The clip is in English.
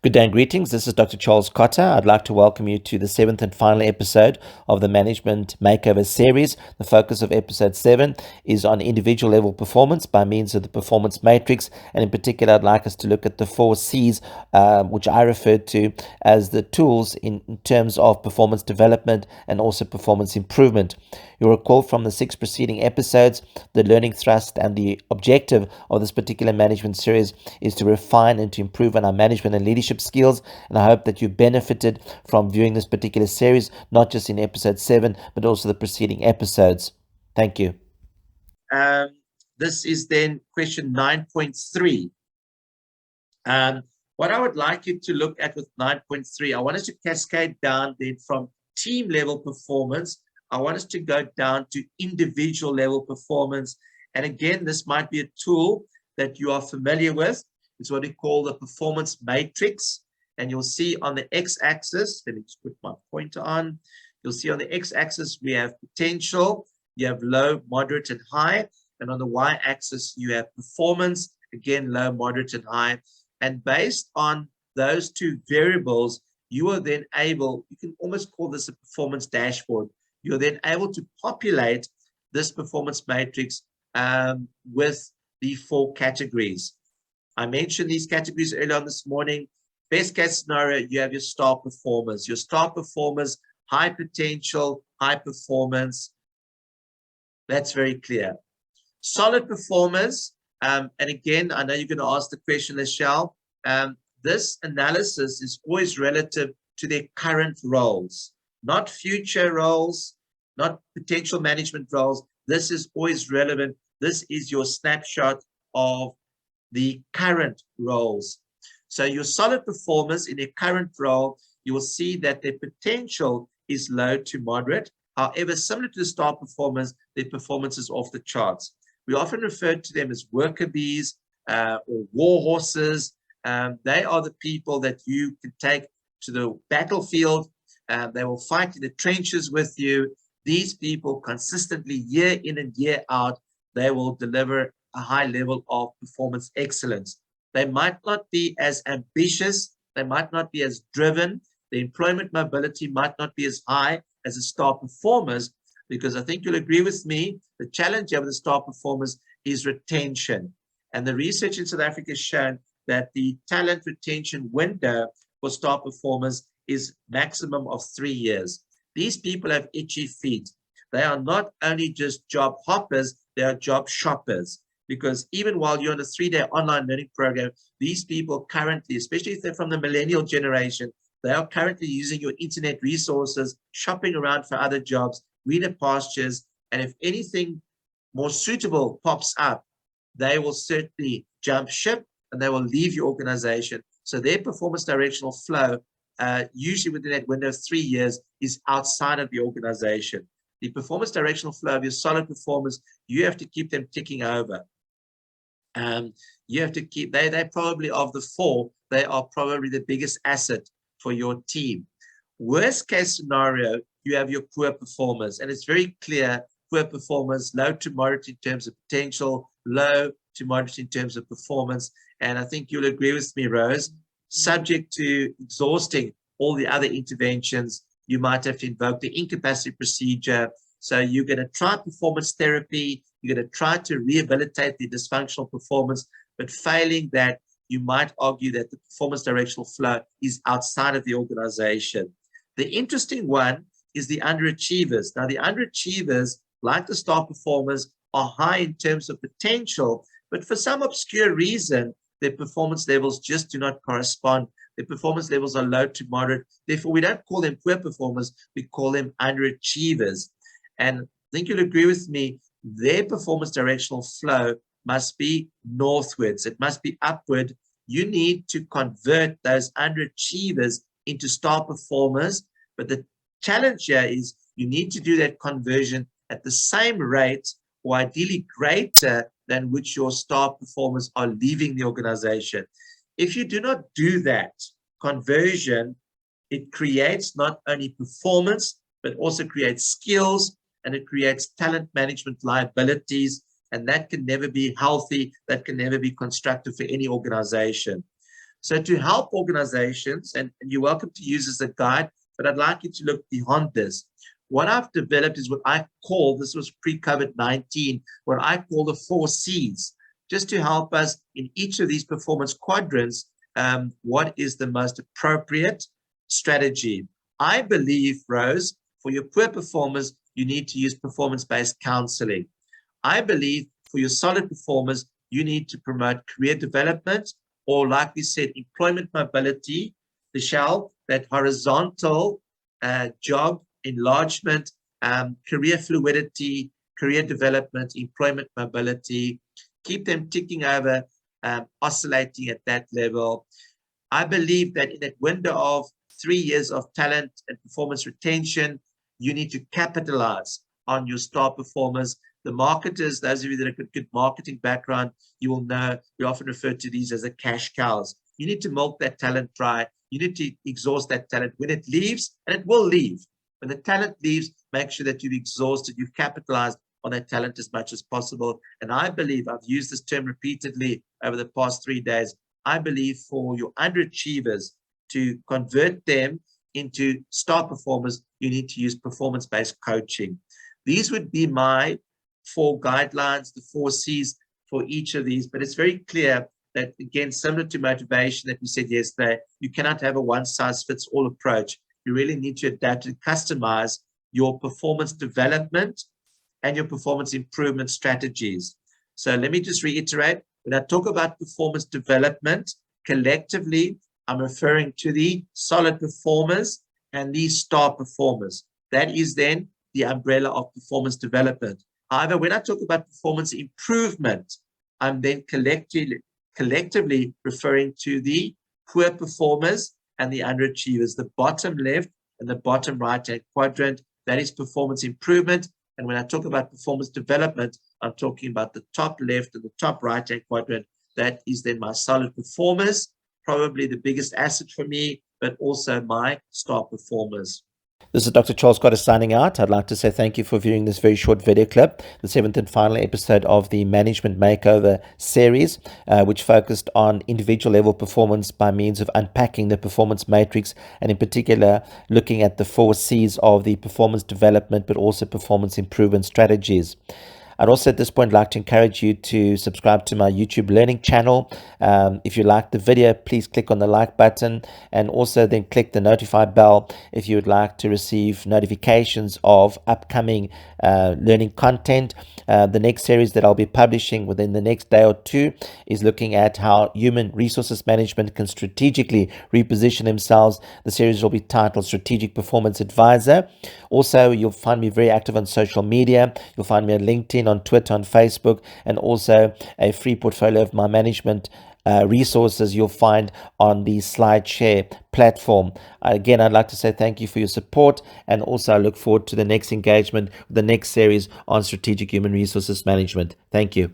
Good day and greetings. This is Dr. Charles Cotter. I'd like to welcome you to the seventh and final episode of the Management Makeover series. The focus of episode 7 is on individual level performance by means of the performance matrix. And in particular, I'd like us to look at the 4 C's, which I referred to as the tools in terms of performance development and also performance improvement. You'll recall from the 6 preceding episodes, the learning thrust and the objective of this particular management series is to refine and to improve on our management and leadership skills. And I hope that you benefited from viewing this particular series, not just in episode 7, but also the preceding episodes. Thank you. This is then question 9.3. What I would like you to look at with 9.3, I want us to cascade down then from team level performance. I want us to go down to individual level performance. And again, this might be a tool that you are familiar with. It's what we call the performance matrix. And you'll see on the x-axis, let me just put my pointer on. You'll see on the x-axis, we have potential, you have low, moderate, and high. And on the y-axis, you have performance, again, low, moderate, and high. And based on those two variables, you are then able, you can almost call this a performance dashboard. You're then able to populate this performance matrix with the 4 categories. I mentioned these categories earlier on this morning. Best case scenario, you have your star performers. Your star performers, high potential, high performance. That's very clear. Solid performers, and again, I know you're going to ask the question, Michelle. This analysis is always relative to their current roles, not future roles, not potential management roles. This is always relevant. This is your snapshot of the current roles. So your solid performers in their current role, you will see that their potential is low to moderate. However, similar to the star performers, their performance is off the charts. We often refer to them as worker bees or war horses. They are the people that you can take to the battlefield. They will fight in the trenches with you. These people consistently, year in and year out, they will deliver a high level of performance excellence. They might not be as ambitious. They might not be as driven. The employment mobility might not be as high as the star performers, because I think you'll agree with me, the challenge of the star performers is retention. And the research in South Africa has shown that the talent retention window for star performers is maximum of 3 years. These people have itchy feet. They are not only just job hoppers, they are job shoppers. Because even while you're on a 3-day online learning program, these people currently, especially if they're from the millennial generation, they are currently using your internet resources, shopping around for other jobs, greener pastures, and if anything more suitable pops up, they will certainly jump ship and they will leave your organization. So their performance directional flow, usually within that window of 3 years, is outside of the organization. The performance directional flow of your solid performers, you have to keep them ticking over. You have to keep, they probably, of the 4, they are probably the biggest asset for your team. Worst case scenario, you have your poor performers, and it's very clear, poor performers, low to moderate in terms of potential, low to moderate in terms of performance. And I think you'll agree with me, Rose, subject to exhausting all the other interventions, you might have to invoke the incapacity procedure. So you're going to try performance therapy, you're going to try to rehabilitate the dysfunctional performance, but failing that, you might argue that the performance directional flow is outside of the organization. The interesting one is the underachievers. Now, the underachievers, like the star performers, are high in terms of potential, but for some obscure reason, their performance levels just do not correspond. Their performance levels are low to moderate. Therefore, we don't call them poor performers, we call them underachievers. And I think you'll agree with me, their performance directional flow must be northwards. It must be upward. You need to convert those underachievers into star performers. But the challenge here is you need to do that conversion at the same rate, or ideally greater than which your star performers are leaving the organization. If you do not do that conversion, it creates not only performance, but also creates skills, and it creates talent management liabilities, and that can never be healthy, that can never be constructive for any organization. So to help organizations, and you're welcome to use as a guide, but I'd like you to look beyond this. What I've developed is what I call, this was pre-COVID-19, what I call the 4 C's, just to help us in each of these performance quadrants, what is the most appropriate strategy. I believe, Rose, for your poor performers, you need to use performance-based counseling. I believe for your solid performers, you need to promote career development, or like we said, employment mobility, that horizontal job enlargement, career fluidity, career development, employment mobility, keep them ticking over, oscillating at that level. I believe that in that window of 3 years of talent and performance retention, you need to capitalize on your star performers. The marketers, those of you that have got good marketing background, you will know we often refer to these as the cash cows. You need to milk that talent dry. You need to exhaust that talent when it leaves, and it will leave. When the talent leaves, make sure that you've exhausted, you've capitalized on that talent as much as possible. And I believe, I've used this term repeatedly over the past 3 days, I believe for your underachievers, to convert them into star performers, you need to use performance-based coaching. These would be my 4 guidelines, the 4 C's for each of these. But it's very clear that, again, similar to motivation that we said yesterday, you cannot have a one-size-fits-all approach. You really need to adapt and customize your performance development and your performance improvement strategies. So let me just reiterate, when I talk about performance development, collectively, I'm referring to the solid performers and the star performers. That is then the umbrella of performance development. However, when I talk about performance improvement, I'm then collectively referring to the poor performers and the underachievers. The bottom left and the bottom right-hand quadrant, that is performance improvement. And when I talk about performance development, I'm talking about the top left and the top right-hand quadrant. That is then my solid performers, probably the biggest asset for me, but also my star performers. This is Dr. Charles Cotter signing out. I'd like to say thank you for viewing this very short video clip, the 7th and final episode of the Management Makeover series, which focused on individual level performance by means of unpacking the performance matrix, and in particular, looking at the 4 C's of the performance development, but also performance improvement strategies. I'd also at this point like to encourage you to subscribe to my YouTube learning channel. If you like the video, please click on the like button, and also then click the notify bell if you would like to receive notifications of upcoming learning content. The next series that I'll be publishing within the next day or 2 is looking at how human resources management can strategically reposition themselves. The series will be titled Strategic Performance Advisor. Also, you'll find me very active on social media. You'll find me on LinkedIn, on Twitter, on Facebook, and also a free portfolio of my management resources you'll find on the SlideShare platform. Again, I'd like to say thank you for your support, and also I look forward to the next engagement, the next series on strategic human resources management. Thank you.